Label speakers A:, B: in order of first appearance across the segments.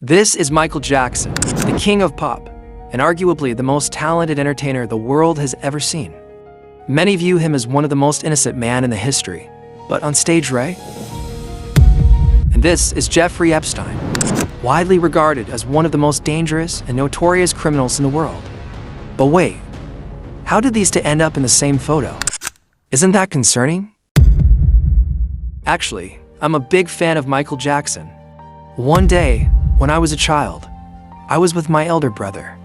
A: This is Michael Jackson, the king of pop, and arguably the most talented entertainer the world has ever seen. Many view him as one of the most innocent men in the history, but on stage, right? And this is Jeffrey Epstein, widely regarded as one of the most dangerous and notorious criminals in the world. But wait, how did these two end up in the same photo? Isn't that concerning? Actually, I'm a big fan of Michael Jackson. One day, when I was a child, I was with my elder brother.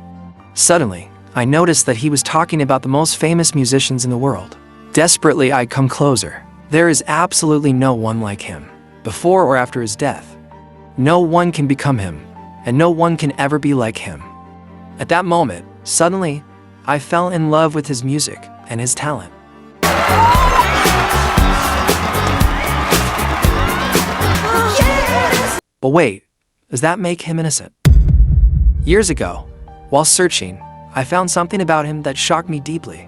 A: Suddenly, I noticed that he was talking about the most famous musicians in the world. Desperately, I come closer. There is absolutely no one like him, before or after his death. No one can become him, and no one can ever be like him. At that moment, suddenly, I fell in love with his music and his talent. But wait, does that make him innocent? Years ago, while searching, I found something about him that shocked me deeply.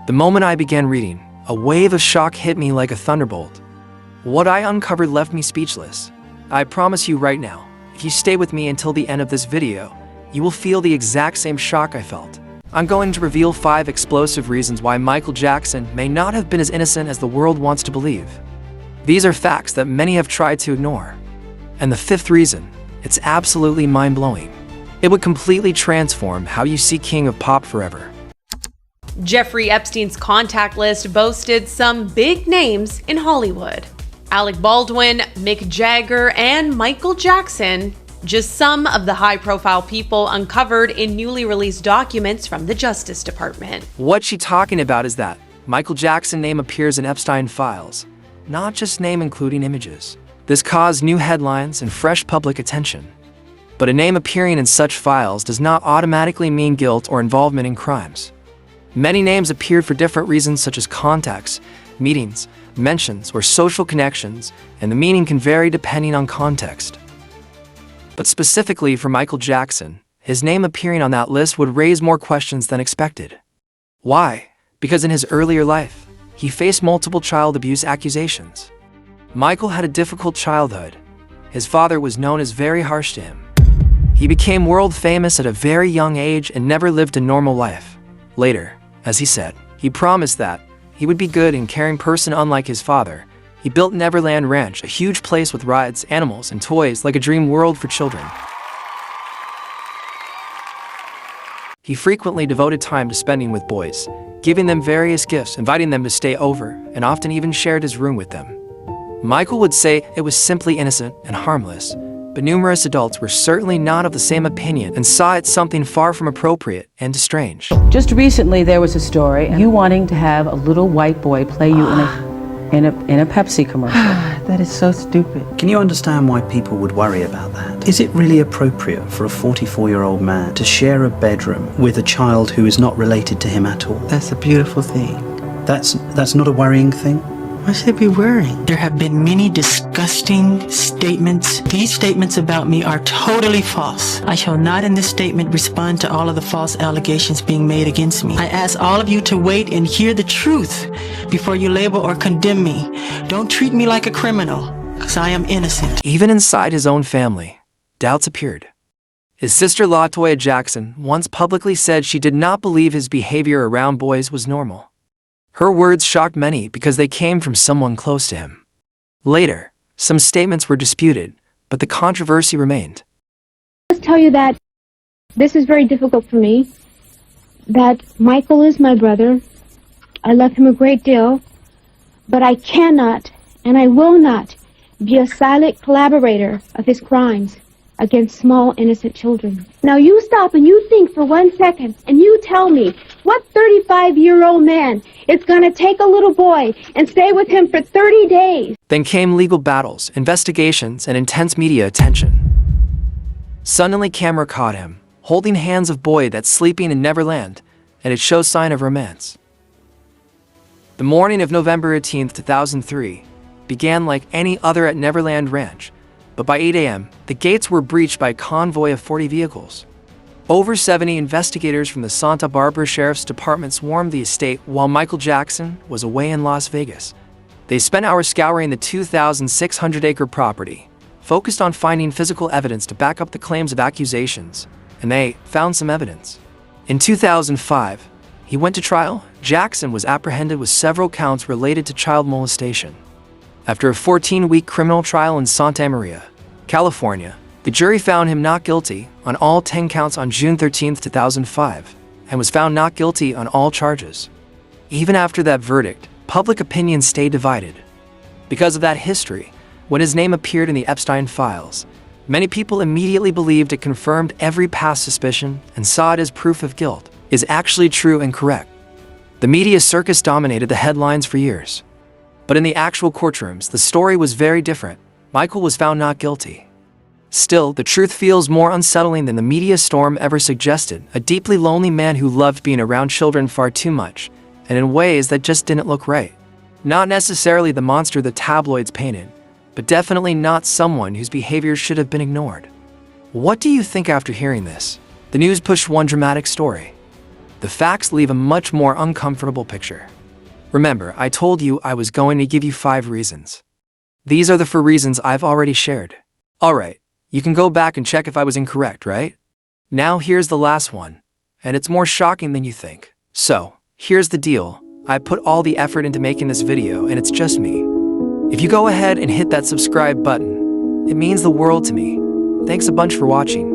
A: The moment I began reading, a wave of shock hit me like a thunderbolt. What I uncovered left me speechless. I promise you right now, if you stay with me until the end of this video, you will feel the exact same shock I felt. I'm going to reveal 5 explosive reasons why Michael Jackson may not have been as innocent as the world wants to believe. These are facts that many have tried to ignore. And the 5th reason, it's absolutely mind-blowing. It would completely transform how you see King of Pop forever.
B: Jeffrey Epstein's contact list boasted some big names in Hollywood. Alec Baldwin, Mick Jagger, and Michael Jackson, just some of the high-profile people uncovered in newly released documents from the Justice Department.
A: What she's talking about is that Michael Jackson's name appears in Epstein files, not just name including images. This caused new headlines and fresh public attention. But a name appearing in such files does not automatically mean guilt or involvement in crimes. Many names appeared for different reasons such as contacts, meetings, mentions, or social connections, and the meaning can vary depending on context. But specifically for Michael Jackson, his name appearing on that list would raise more questions than expected. Why? Because in his earlier life, he faced multiple child abuse accusations. Michael had a difficult childhood. His father was known as very harsh to him. He became world famous at a very young age and never lived a normal life. Later, as he said, he promised that he would be good and caring person unlike his father. He built Neverland Ranch, a huge place with rides, animals, and toys like a dream world for children. He frequently devoted time to spending with boys, giving them various gifts, inviting them to stay over, and often even shared his room with them. Michael would say it was simply innocent and harmless, but numerous adults were certainly not of the same opinion and saw it something far from appropriate and strange.
C: Just recently there was a story, you wanting to have a little white boy play you in a Pepsi commercial.
D: That is so stupid. Can you understand why people would worry about that? Is it really appropriate for a 44-year-old man to share a bedroom with a child who is not related to him at all?
E: That's a beautiful thing.
D: That's not a worrying thing?
E: Why should I be worrying? There have been many disgusting statements. These statements about me are totally false. I shall not in this statement respond to all of the false allegations being made against me. I ask all of you to wait and hear the truth before you label or condemn me. Don't treat me like a criminal, because I am innocent.
A: Even inside his own family, doubts appeared. His sister LaToya Jackson once publicly said she did not believe his behavior around boys was normal. Her words shocked many because they came from someone close to him. Later, some statements were disputed, but the controversy remained.
F: I must tell you that this is very difficult for me, that Michael is my brother. I love him a great deal, but I cannot and I will not be a silent collaborator of his crimes against small, innocent children. Now you stop and you think for 1 second and you tell me what 35-year-old man is going to take a little boy and stay with him for 30 days?
A: Then came legal battles, investigations, and intense media attention. Suddenly camera caught him, holding hands of boy that's sleeping in Neverland, and it shows sign of romance. The morning of November 18, 2003, began like any other at Neverland Ranch, but by 8 a.m., the gates were breached by a convoy of 40 vehicles. Over 70 investigators from the Santa Barbara Sheriff's Department swarmed the estate while Michael Jackson was away in Las Vegas. They spent hours scouring the 2,600-acre property, focused on finding physical evidence to back up the claims of accusations, and they found some evidence. In 2005, he went to trial. Jackson was apprehended with several counts related to child molestation. After a 14-week criminal trial in Santa Maria, California, the jury found him not guilty on all 10 counts on June 13, 2005, and was found not guilty on all charges. Even after that verdict, public opinion stayed divided. Because of that history, when his name appeared in the Epstein files, many people immediately believed it confirmed every past suspicion and saw it as proof of guilt is actually true and correct. The media circus dominated the headlines for years. But in the actual courtrooms, the story was very different. Michael was found not guilty. Still, the truth feels more unsettling than the media storm ever suggested. A deeply lonely man who loved being around children far too much, and in ways that just didn't look right. Not necessarily the monster the tabloids painted, but definitely not someone whose behavior should have been ignored. What do you think after hearing this? The news pushed one dramatic story. The facts leave a much more uncomfortable picture. Remember, I told you I was going to give you 5 reasons. These are the 4 reasons I've already shared. Alright, you can go back and check if I was incorrect, right? Now here's the last one, and it's more shocking than you think. So, here's the deal. I put all the effort into making this video and it's just me. If you go ahead and hit that subscribe button, it means the world to me. Thanks a bunch for watching.